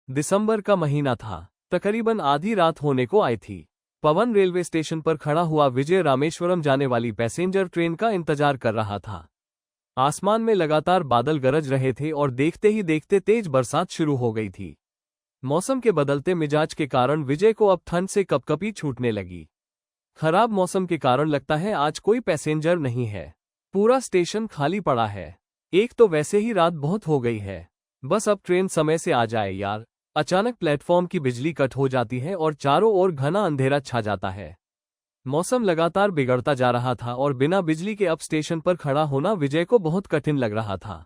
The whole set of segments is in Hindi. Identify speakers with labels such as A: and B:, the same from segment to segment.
A: दिसंबर का महीना था। तकरीबन आधी रात होने को आई थी। पवन रेलवे स्टेशन पर खड़ा हुआ विजय रामेश्वरम जाने वाली पैसेंजर ट्रेन का इंतजार कर रहा था। आसमान में लगातार बादल गरज रहे थे और देखते ही देखते तेज बरसात शुरू हो गई थी। मौसम के बदलते मिजाज के कारण विजय को अब ठंड से कपकपी छूटने लगी। खराब मौसम के कारण लगता है आज कोई पैसेंजर नहीं है। पूरा स्टेशन खाली पड़ा है। एक तो वैसे ही रात बहुत हो गई है। बस अब ट्रेन समय से आ जाए यार। अचानक प्लेटफॉर्म की बिजली कट हो जाती है और चारों ओर घना अंधेरा छा जाता है। मौसम लगातार बिगड़ता जा रहा था और बिना बिजली के अब स्टेशन पर खड़ा होना विजय को बहुत कठिन लग रहा था।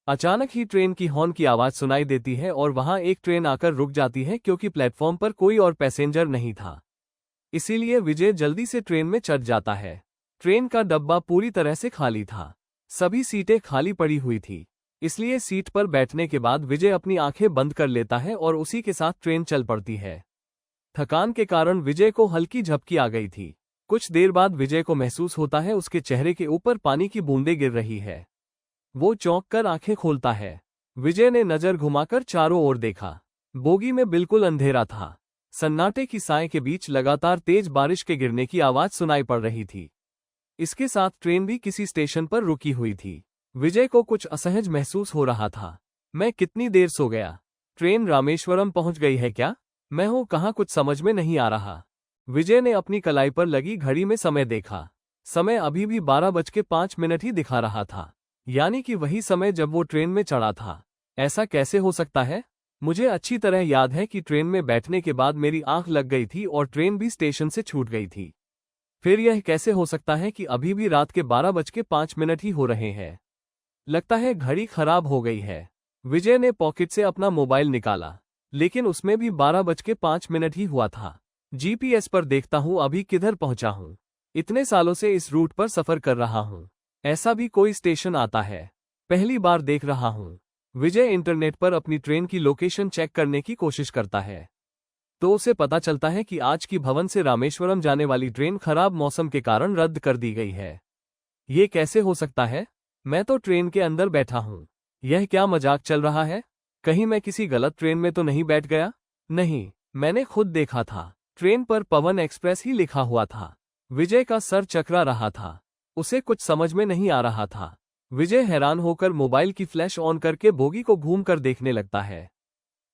A: अचानक ही ट्रेन की हॉर्न की आवाज सुनाई देती है और वहां एक ट्रेन आकर रुक जाती है क्योंकि प्लेटफॉर्म पर कोई और पैसेंजर नहीं था। इसीलिए विजय जल्दी से ट्रेन में चढ़ जाता है। ट्रेन का डब्बा पूरी तरह से खाली था। सभी सीटें खाली पड़ी हुई थी। इसलिए सीट पर बैठने के बाद विजय अपनी आंखें बंद कर लेता है और उसी के साथ ट्रेन चल पड़ती है। थकान के कारण विजय को हल्की झपकी आ गई थी। कुछ देर बाद विजय को महसूस होता है उसके चेहरे के ऊपर पानी की बूंदें गिर रही है। वो चौंक कर आंखें खोलता है। विजय ने नजर घुमाकर चारों ओर देखा। बोगी में बिल्कुल अंधेरा था। सन्नाटे की साए के बीच लगातार तेज बारिश के गिरने की आवाज सुनाई पड़ रही थी। इसके साथ ट्रेन भी किसी स्टेशन पर रुकी हुई थी। विजय को कुछ असहज महसूस हो रहा था। मैं कितनी देर सो गया? ट्रेन रामेश्वरम पहुंच गई है क्या? मैं हूं कहाँ, कुछ समझ में नहीं आ रहा। विजय ने अपनी कलाई पर लगी घड़ी में समय देखा। समय अभी भी 12:05 ही दिखा रहा था। यानी कि वही समय जब वो ट्रेन में चढ़ा था। ऐसा कैसे हो सकता है? मुझे अच्छी तरह याद है कि ट्रेन में बैठने के बाद मेरी आंख लग गई थी और ट्रेन भी स्टेशन से छूट गई थी। फिर यह कैसे हो सकता है कि अभी भी रात के 12:05 ही हो रहे हैं? लगता है घड़ी खराब हो गई है। विजय ने पॉकेट से अपना मोबाइल निकाला, लेकिन उसमें भी 12:05 ही हुआ था। जीपीएस पर देखता हूं अभी किधर पहुंचा हूं। इतने सालों से इस रूट पर सफर कर रहा हूं। ऐसा भी कोई स्टेशन आता है? पहली बार देख रहा हूं। विजय इंटरनेट पर अपनी ट्रेन की लोकेशन चेक करने की कोशिश करता है, तो उसे पता चलता है कि आज की भवन से रामेश्वरम जाने वाली ट्रेन खराब मौसम के कारण रद्द कर दी गई है। ये कैसे हो सकता है? मैं तो ट्रेन के अंदर बैठा हूं। यह क्या मजाक चल रहा है? कहीं मैं किसी गलत ट्रेन में तो नहीं बैठ गया? नहीं, मैंने खुद देखा था। ट्रेन पर पवन एक्सप्रेस ही लिखा हुआ था। विजय का सर चकरा रहा था। उसे कुछ समझ में नहीं आ रहा था। विजय हैरान होकर मोबाइल की फ्लैश ऑन करके बोगी को घूम कर देखने लगता है।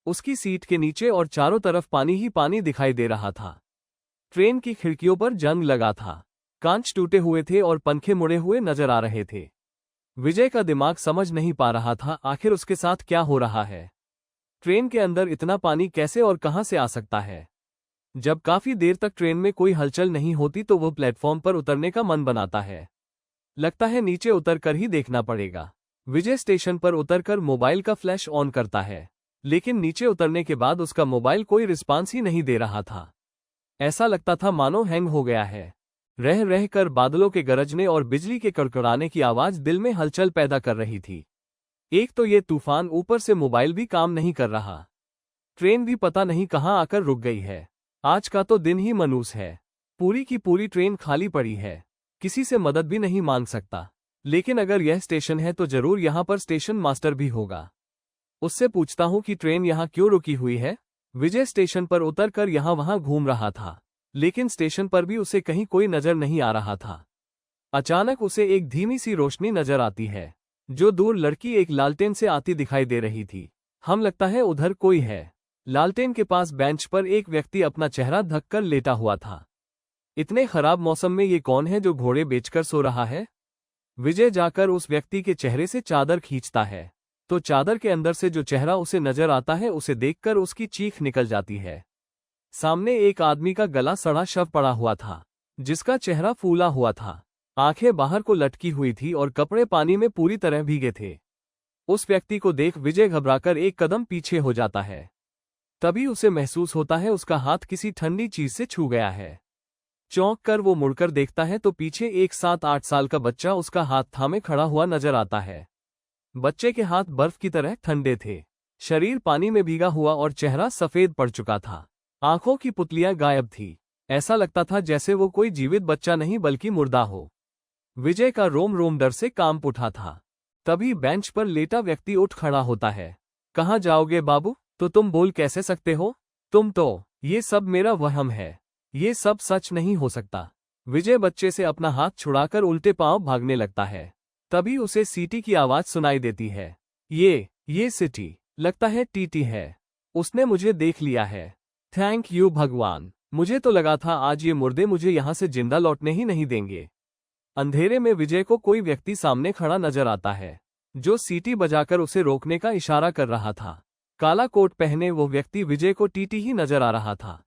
A: उसकी सीट के नीचे और चारों तरफ पानी ही पानी दिखाई दे रहा था। ट्रेन की खिड़कियों पर जंग लगा था। कांच टूटे हुए थे और पंखे मुड़े हुए नजर आ रहे थे। विजय का दिमाग समझ नहीं पा रहा था आखिर उसके साथ क्या हो रहा है। ट्रेन के अंदर इतना पानी कैसे और कहां से आ सकता है? जब काफी देर तक ट्रेन में कोई हलचल नहीं होती तो वो प्लेटफॉर्म पर उतरने का मन बनाता है। लगता है नीचे उतरकर ही देखना पड़ेगा। विजय स्टेशन पर उतरकर मोबाइल का फ्लैश ऑन करता है, लेकिन नीचे उतरने के बाद उसका मोबाइल कोई रिस्पांस ही नहीं दे रहा था। ऐसा लगता था मानो हैंग हो गया है। रह रहकर बादलों के गरजने और बिजली के कड़कड़ाने की आवाज दिल में हलचल पैदा कर रही थी। एक तो ये तूफान, ऊपर से मोबाइल भी काम नहीं कर रहा। ट्रेन भी पता नहीं कहां आकर रुक गई है। आज का तो दिन ही मनूस है। पूरी की पूरी ट्रेन खाली पड़ी है। किसी से मदद भी नहीं मांग सकता। लेकिन अगर यह स्टेशन है तो जरूर यहां पर स्टेशन मास्टर भी होगा। उससे पूछता हूं कि ट्रेन यहां क्यों रुकी हुई है। विजय स्टेशन पर उतरकर यहां वहां घूम रहा था, लेकिन स्टेशन पर भी उसे कहीं कोई नजर नहीं आ रहा था। अचानक उसे एक धीमी सी रोशनी नजर आती है। जो दूर लड़की एक लालटेन से आती दिखाई दे रही थी। हम लगता है उधर कोई है। लालटेन के पास बेंच पर एक व्यक्ति अपना चेहरा ढककर लेटा हुआ था। इतने खराब मौसम में ये कौन है जो घोड़े बेचकर सो रहा है? विजय जाकर उस व्यक्ति के चेहरे से चादर खींचता है, तो चादर के अंदर से जो चेहरा उसे नजर आता है उसे देखकर उसकी चीख निकल जाती है। सामने एक आदमी का गला सड़ा शव पड़ा हुआ था, जिसका चेहरा फूला हुआ था। आंखें बाहर को लटकी हुई थी और कपड़े पानी में पूरी तरह भीगे थे। उस व्यक्ति को देख विजय घबराकर एक कदम पीछे हो जाता है। तभी उसे महसूस होता है उसका हाथ किसी ठंडी चीज से छू गया है। चौंक कर वो मुड़कर देखता है तो पीछे एक 7-8 साल का बच्चा उसका हाथ थामे खड़ा हुआ नजर आता है। बच्चे के हाथ बर्फ की तरह ठंडे थे। शरीर पानी में भीगा हुआ और चेहरा सफेद पड़ चुका था। आंखों की पुतलियां गायब थी। ऐसा लगता था जैसे वो कोई जीवित बच्चा नहीं बल्कि मुर्दा हो। विजय का रोम रोम डर से कांप उठा था। तभी बेंच पर लेटा व्यक्ति उठ खड़ा होता है। कहाँ जाओगे बाबू? तो तुम बोल कैसे सकते हो? तुम तो, ये सब मेरा वहम है, ये सब सच नहीं हो सकता। विजय बच्चे से अपना हाथ छुड़ाकर उल्टे पांव भागने लगता है। तभी उसे सीटी की आवाज सुनाई देती है। ये सिटी, लगता है टीटी है। उसने मुझे देख लिया है। थैंक यू भगवान, मुझे तो लगा था आज ये मुर्दे मुझे यहां से जिंदा लौटने ही नहीं देंगे। अंधेरे में विजय को कोई व्यक्ति सामने खड़ा नजर आता है, जो सीटी बजाकर उसे रोकने का इशारा कर रहा था। काला कोट पहने वो व्यक्ति विजय को टीटी ही नजर आ रहा था,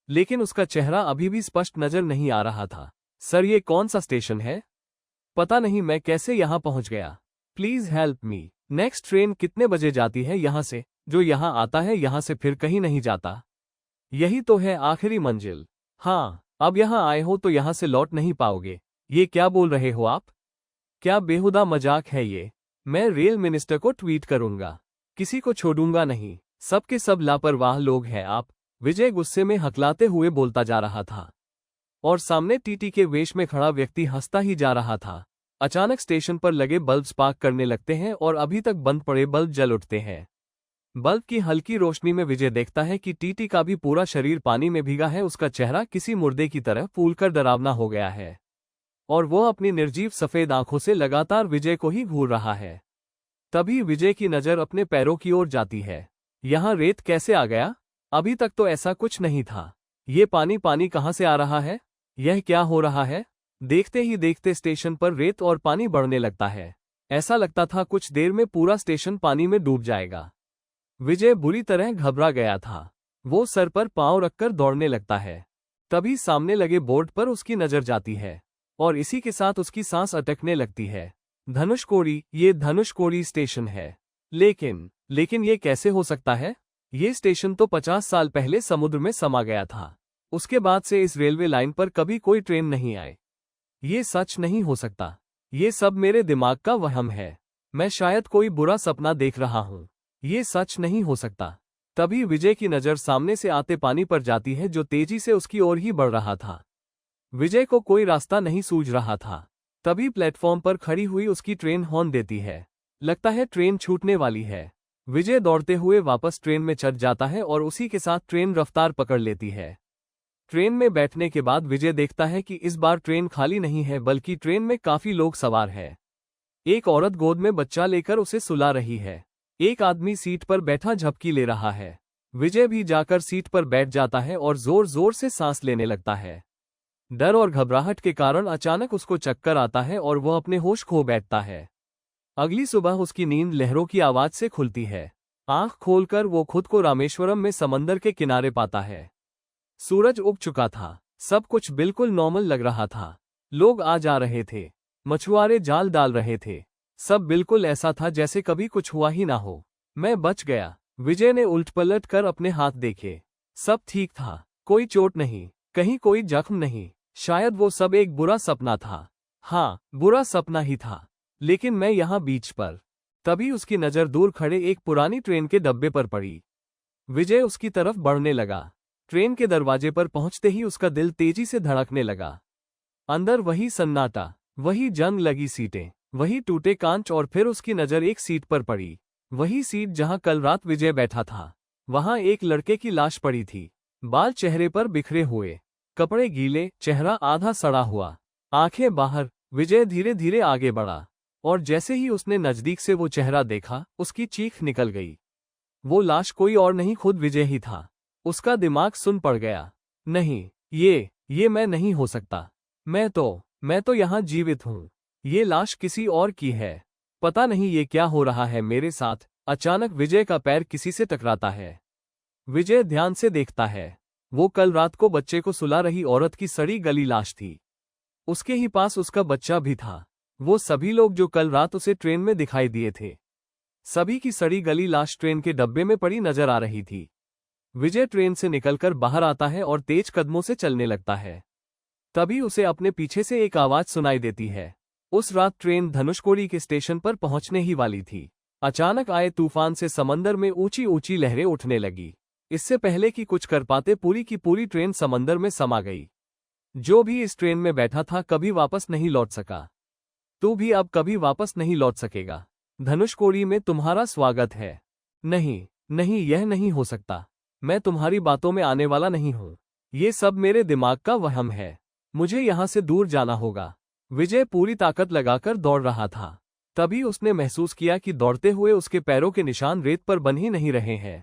A: लेकिन उसका चेहरा अभी भी स्पष्ट नजर नहीं आ रहा था। सर, ये कौन सा स्टेशन है? पता नहीं मैं कैसे यहां पहुंच गया। Please help me. Next train कितने बजे जाती है यहां से? जो यहां आता है यहां से फिर कहीं नहीं जाता। यही तो है आखिरी मंजिल। हाँ, अब यहां आए हो तो यहां से लौट नहीं पाओगे। ये क्या बोल रहे हो आप? क्या बेहुदा मजाक है ये? मैं रेल मिनिस्टर को ट्वीट करूंगा। किसी को छोड़ूंगा नहीं। सबके सब लापरवाह लोग हैं आप। विजय गुस्से में हकलाते हुए बोलता जा रहा था, और सामने टीटी के वेश में खड़ा व्यक्ति हंसता ही जा रहा था। अचानक स्टेशन पर लगे बल्ब स्पार्क करने लगते हैं और अभी तक बंद पड़े बल्ब जल उठते हैं। बल्ब की हल्की रोशनी में विजय देखता है कि टीटी का भी पूरा शरीर पानी में भीगा है। उसका चेहरा किसी मुर्दे की तरह फूलकर डरावना हो गया है, और वो अपनी निर्जीव सफेद आंखों से लगातार विजय को ही घूर रहा है। तभी विजय की नजर अपने पैरों की ओर जाती है। यहाँ रेत कैसे आ गया? अभी तक तो ऐसा कुछ नहीं था। ये पानी पानी कहाँ से आ रहा है? यह क्या हो रहा है? देखते ही देखते स्टेशन पर रेत और पानी बढ़ने लगता है। ऐसा लगता था कुछ देर में पूरा स्टेशन पानी में डूब जाएगा। विजय बुरी तरह घबरा गया था। वो सर पर पांव रखकर दौड़ने लगता है। तभी सामने लगे बोर्ड पर उसकी नजर जाती है, और इसी के साथ उसकी सांस अटकने लगती है। धनुषकोडी, ये धनुषकोडी स्टेशन है। लेकिन ये कैसे हो सकता है? ये स्टेशन तो 50 साल पहले समुद्र में समा गया था। उसके बाद से इस रेलवे लाइन पर कभी कोई ट्रेन नहीं आई। ये सच नहीं हो सकता। ये सब मेरे दिमाग का वहम है। मैं शायद कोई बुरा सपना देख रहा हूँ। ये सच नहीं हो सकता। तभी विजय की नज़र सामने से आते पानी पर जाती है, जो तेजी से उसकी ओर ही बढ़ रहा था। विजय को कोई रास्ता नहीं सूझ रहा था। तभी प्लेटफॉर्म पर खड़ी हुई उसकी ट्रेन हॉर्न देती है। लगता है ट्रेन छूटने वाली है। विजय दौड़ते हुए वापस ट्रेन में चढ़ जाता है और उसी के साथ ट्रेन रफ्तार पकड़ लेती है। ट्रेन में बैठने के बाद विजय देखता है कि इस बार ट्रेन खाली नहीं है, बल्कि ट्रेन में काफी लोग सवार हैं। एक औरत गोद में बच्चा लेकर उसे सुला रही है। एक आदमी सीट पर बैठा झपकी ले रहा है। विजय भी जाकर सीट पर बैठ जाता है और जोर जोर से सांस लेने लगता है। डर और घबराहट के कारण अचानक उसको चक्कर आता है और वह अपने होश खो बैठता है। अगली सुबह उसकी नींद लहरों की आवाज से खुलती है। आंख खोलकर वो खुद को रामेश्वरम में समंदर के किनारे पाता है। सूरज उग चुका था। सब कुछ बिल्कुल नॉर्मल लग रहा था। लोग आ जा रहे थे, मछुआरे जाल डाल रहे थे। सब बिल्कुल ऐसा था जैसे कभी कुछ हुआ ही ना हो। मैं बच गया। विजय ने उलट-पलट कर अपने हाथ देखे। सब ठीक था, कोई चोट नहीं, कहीं कोई जख्म नहीं। शायद वो सब एक बुरा सपना था। हाँ, बुरा सपना ही था, लेकिन मैं यहाँ बीच पर। तभी उसकी नज़र दूर खड़े एक पुरानी ट्रेन के डब्बे पर पड़ी। विजय उसकी तरफ बढ़ने लगा। ट्रेन के दरवाजे पर पहुंचते ही उसका दिल तेजी से धड़कने लगा। अंदर वही सन्नाटा, वही जंग लगी सीटें, वही टूटे कांच, और फिर उसकी नज़र एक सीट पर पड़ी। वही सीट जहां कल रात विजय बैठा था। वहां एक लड़के की लाश पड़ी थी। बाल चेहरे पर बिखरे हुए, कपड़े गीले, चेहरा आधा सड़ा हुआ, आंखें बाहर। विजय धीरे धीरे आगे बढ़ा, और जैसे ही उसने नजदीक से वो चेहरा देखा, उसकी चीख निकल गई। वो लाश कोई और नहीं, खुद विजय ही था। उसका दिमाग सुन पड़ गया। नहीं, ये मैं नहीं हो सकता। मैं तो यहाँ जीवित हूँ। ये लाश किसी और की है। पता नहीं ये क्या हो रहा है मेरे साथ। अचानक विजय का पैर किसी से टकराता है। विजय ध्यान से देखता है। वो कल रात को बच्चे को सुला रही औरत की सड़ी गली लाश थी। उसके ही पास उसका बच्चा भी था। वो सभी लोग जो कल रात उसे ट्रेन में दिखाई दिए थे, सभी की सड़ी गली लाश ट्रेन के डब्बे में पड़ी नजर आ रही थी। विजय ट्रेन से निकलकर बाहर आता है और तेज कदमों से चलने लगता है। तभी उसे अपने पीछे से एक आवाज सुनाई देती है। उस रात ट्रेन धनुषकोडी के स्टेशन पर पहुंचने ही वाली थी। अचानक आए तूफान से समंदर में ऊंची ऊंची लहरें उठने लगी। इससे पहले कि कुछ कर पाते, पूरी की पूरी ट्रेन समंदर में समा गई। जो भी इस ट्रेन में बैठा था कभी वापस नहीं लौट सका। तू भी अब कभी वापस नहीं लौट सकेगा। धनुषकोडी में तुम्हारा स्वागत है। नहीं, नहीं, यह नहीं हो सकता। मैं तुम्हारी बातों में आने वाला नहीं हूँ। ये सब मेरे दिमाग का वहम है। मुझे यहाँ से दूर जाना होगा। विजय पूरी ताकत लगाकर दौड़ रहा था। तभी उसने महसूस किया कि दौड़ते हुए उसके पैरों के निशान रेत पर बन ही नहीं रहे हैं।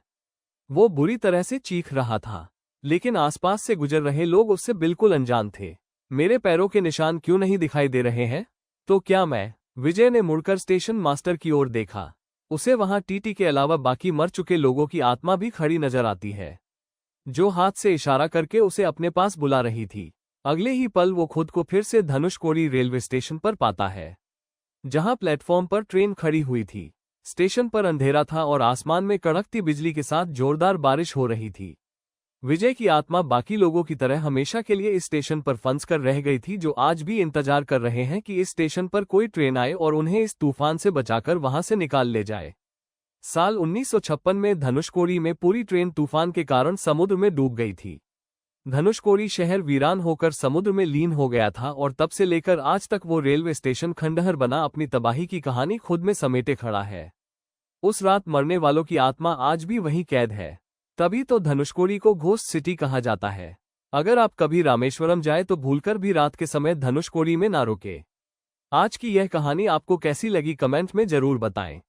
A: वो बुरी तरह से चीख रहा था, लेकिन आसपास से गुजर रहे लोग उससे बिल्कुल अनजान थे। मेरे पैरों के निशान क्यों नहीं दिखाई दे रहे हैं? तो क्या मैं? विजय ने मुड़कर स्टेशन मास्टर की ओर देखा। उसे वहां टीटी के अलावा बाकी मर चुके लोगों की आत्मा भी खड़ी नजर आती है, जो हाथ से इशारा करके उसे अपने पास बुला रही थी। अगले ही पल वो खुद को फिर से धनुषकोडी रेलवे स्टेशन पर पाता है, जहां प्लेटफॉर्म पर ट्रेन खड़ी हुई थी। स्टेशन पर अंधेरा था और आसमान में कड़कती बिजली के साथ जोरदार बारिश हो रही थी। विजय की आत्मा बाकी लोगों की तरह हमेशा के लिए इस स्टेशन पर फंस कर रह गई थी, जो आज भी इंतजार कर रहे हैं कि इस स्टेशन पर कोई ट्रेन आए और उन्हें इस तूफान से बचाकर वहां से निकाल ले जाए। साल 1956 में धनुषकोडी में पूरी ट्रेन तूफान के कारण समुद्र में डूब गई थी। धनुषकोडी शहर वीरान होकर समुद्र में लीन हो गया था और तब से लेकर आज तक वो रेलवे स्टेशन खंडहर बना अपनी तबाही की कहानी खुद में समेटे खड़ा है। उस रात मरने वालों की आत्मा आज भी वहीं कैद है। तभी तो धनुषकोडी को घोस्ट सिटी कहा जाता है। अगर आप कभी रामेश्वरम जाए तो भूलकर भी रात के समय धनुषकोडी में ना रुके। आज की यह कहानी आपको कैसी लगी कमेंट में जरूर बताएं।